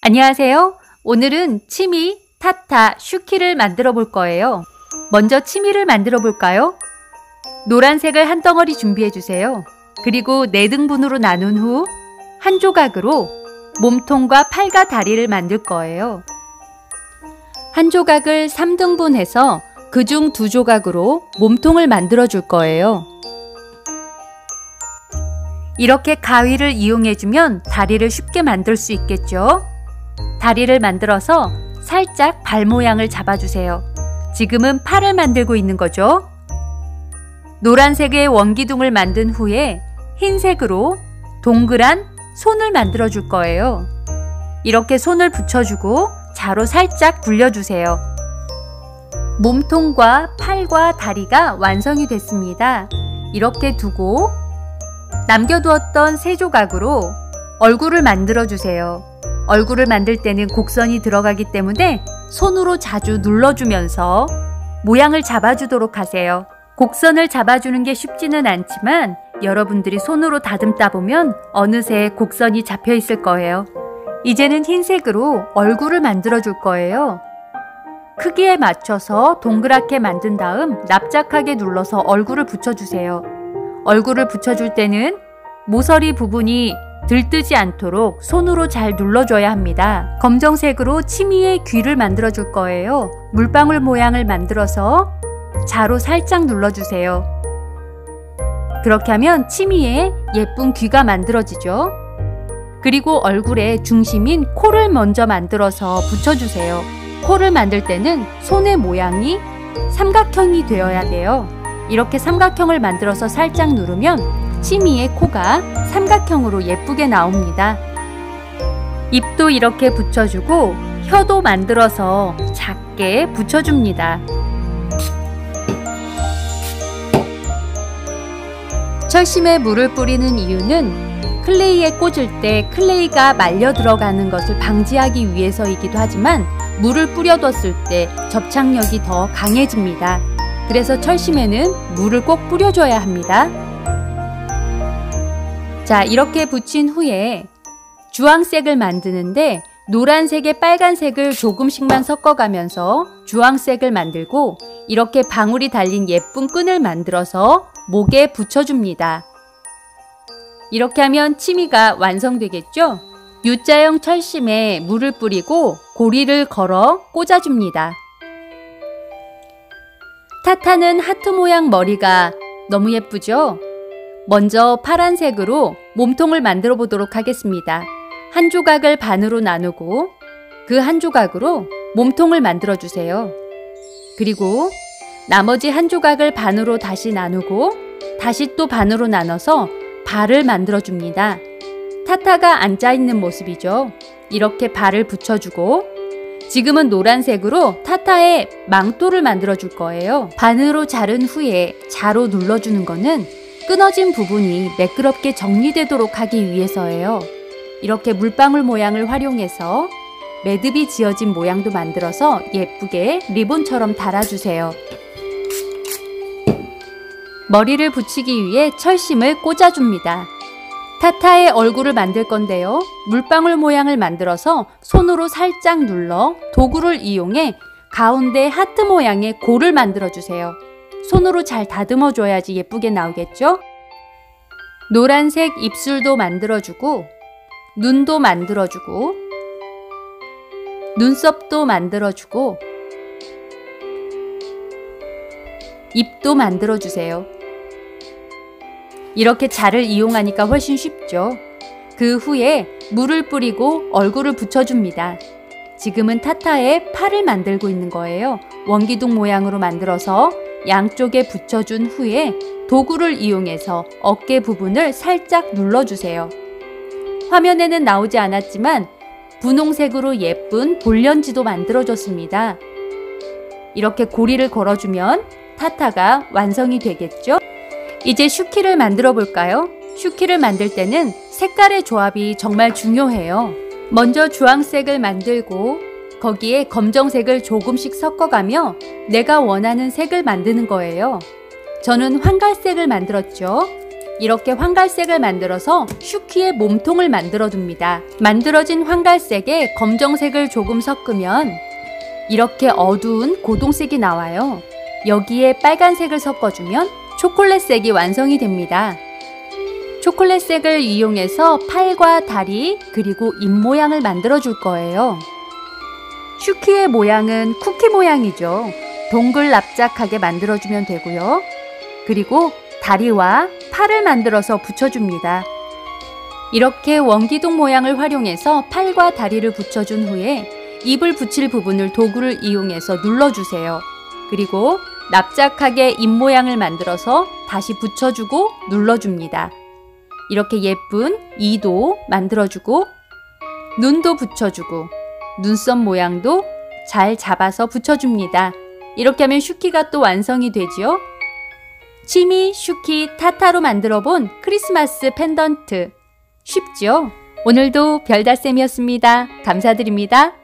안녕하세요. 오늘은 치미, 타타, 슈키를 만들어 볼 거예요. 먼저 치미를 만들어 볼까요? 노란색을 한 덩어리 준비해 주세요. 그리고 4등분으로 나눈 후 한 조각으로 몸통과 팔과 다리를 만들 거예요. 한 조각을 3등분해서 그중 2조각으로 몸통을 만들어 줄 거예요. 이렇게 가위를 이용해 주면 다리를 쉽게 만들 수 있겠죠? 다리를 만들어서 살짝 발 모양을 잡아주세요. 지금은 팔을 만들고 있는 거죠. 노란색의 원기둥을 만든 후에 흰색으로 동그란 손을 만들어 줄 거예요. 이렇게 손을 붙여주고 자로 살짝 굴려주세요. 몸통과 팔과 다리가 완성이 됐습니다. 이렇게 두고 남겨두었던 3조각으로 얼굴을 만들어 주세요. 얼굴을 만들 때는 곡선이 들어가기 때문에 손으로 자주 눌러주면서 모양을 잡아주도록 하세요. 곡선을 잡아주는 게 쉽지는 않지만 여러분들이 손으로 다듬다 보면 어느새 곡선이 잡혀 있을 거예요. 이제는 흰색으로 얼굴을 만들어 줄 거예요. 크기에 맞춰서 동그랗게 만든 다음 납작하게 눌러서 얼굴을 붙여주세요. 얼굴을 붙여줄 때는 모서리 부분이 들뜨지 않도록 손으로 잘 눌러줘야 합니다. 검정색으로 치미의 귀를 만들어 줄 거예요. 물방울 모양을 만들어서 자로 살짝 눌러주세요. 그렇게 하면 치미에 예쁜 귀가 만들어지죠. 그리고 얼굴의 중심인 코를 먼저 만들어서 붙여주세요. 코를 만들 때는 손의 모양이 삼각형이 되어야 돼요. 이렇게 삼각형을 만들어서 살짝 누르면 치미의 코가 삼각형으로 예쁘게 나옵니다. 입도 이렇게 붙여주고 혀도 만들어서 작게 붙여줍니다. 철심에 물을 뿌리는 이유는 클레이에 꽂을 때 클레이가 말려 들어가는 것을 방지하기 위해서이기도 하지만 물을 뿌려뒀을 때 접착력이 더 강해집니다. 그래서 철심에는 물을 꼭 뿌려줘야 합니다. 자, 이렇게 붙인 후에 주황색을 만드는데 노란색에 빨간색을 조금씩만 섞어가면서 주황색을 만들고 이렇게 방울이 달린 예쁜 끈을 만들어서 목에 붙여줍니다. 이렇게 하면 치미가 완성되겠죠? U자형 철심에 물을 뿌리고 고리를 걸어 꽂아줍니다. 타타는 하트 모양 머리가 너무 예쁘죠? 먼저 파란색으로 몸통을 만들어 보도록 하겠습니다. 한 조각을 반으로 나누고 그 한 조각으로 몸통을 만들어 주세요. 그리고 나머지 한 조각을 반으로 다시 나누고 다시 또 반으로 나눠서 발을 만들어 줍니다. 타타가 앉아있는 모습이죠. 이렇게 발을 붙여주고 지금은 노란색으로 타타의 망토를 만들어 줄 거예요. 반으로 자른 후에 자로 눌러주는 거는 끊어진 부분이 매끄럽게 정리되도록 하기 위해서예요. 이렇게 물방울 모양을 활용해서 매듭이 지어진 모양도 만들어서 예쁘게 리본처럼 달아주세요. 머리를 붙이기 위해 철심을 꽂아줍니다. 타타의 얼굴을 만들 건데요. 물방울 모양을 만들어서 손으로 살짝 눌러 도구를 이용해 가운데 하트 모양의 골을 만들어주세요. 손으로 잘 다듬어 줘야지 예쁘게 나오겠죠? 노란색 입술도 만들어주고 눈도 만들어주고 눈썹도 만들어주고 입도 만들어주세요. 이렇게 자를 이용하니까 훨씬 쉽죠? 그 후에 물을 뿌리고 얼굴을 붙여줍니다. 지금은 타타의 팔을 만들고 있는 거예요. 원기둥 모양으로 만들어서 양쪽에 붙여준 후에 도구를 이용해서 어깨 부분을 살짝 눌러주세요. 화면에는 나오지 않았지만 분홍색으로 예쁜 볼련지도 만들어줬습니다. 이렇게 고리를 걸어주면 타타가 완성이 되겠죠? 이제 슈키를 만들어 볼까요? 슈키를 만들 때는 색깔의 조합이 정말 중요해요. 먼저 주황색을 만들고 거기에 검정색을 조금씩 섞어가며 내가 원하는 색을 만드는 거예요. 저는 황갈색을 만들었죠. 이렇게 황갈색을 만들어서 슈키의 몸통을 만들어 둡니다. 만들어진 황갈색에 검정색을 조금 섞으면 이렇게 어두운 고동색이 나와요. 여기에 빨간색을 섞어주면 초콜릿색이 완성이 됩니다. 초콜릿색을 이용해서 팔과 다리 그리고 입 모양을 만들어 줄 거예요. 슈키의 모양은 쿠키 모양이죠. 동글 납작하게 만들어주면 되고요. 그리고 다리와 팔을 만들어서 붙여줍니다. 이렇게 원기둥 모양을 활용해서 팔과 다리를 붙여준 후에 입을 붙일 부분을 도구를 이용해서 눌러주세요. 그리고 납작하게 입 모양을 만들어서 다시 붙여주고 눌러줍니다. 이렇게 예쁜 이도 만들어주고 눈도 붙여주고 눈썹 모양도 잘 잡아서 붙여줍니다. 이렇게 하면 슈키가 또 완성이 되지요. 치미, 슈키, 타타로 만들어 본 크리스마스 펜던트. 쉽죠? 오늘도 별다쌤이었습니다. 감사드립니다.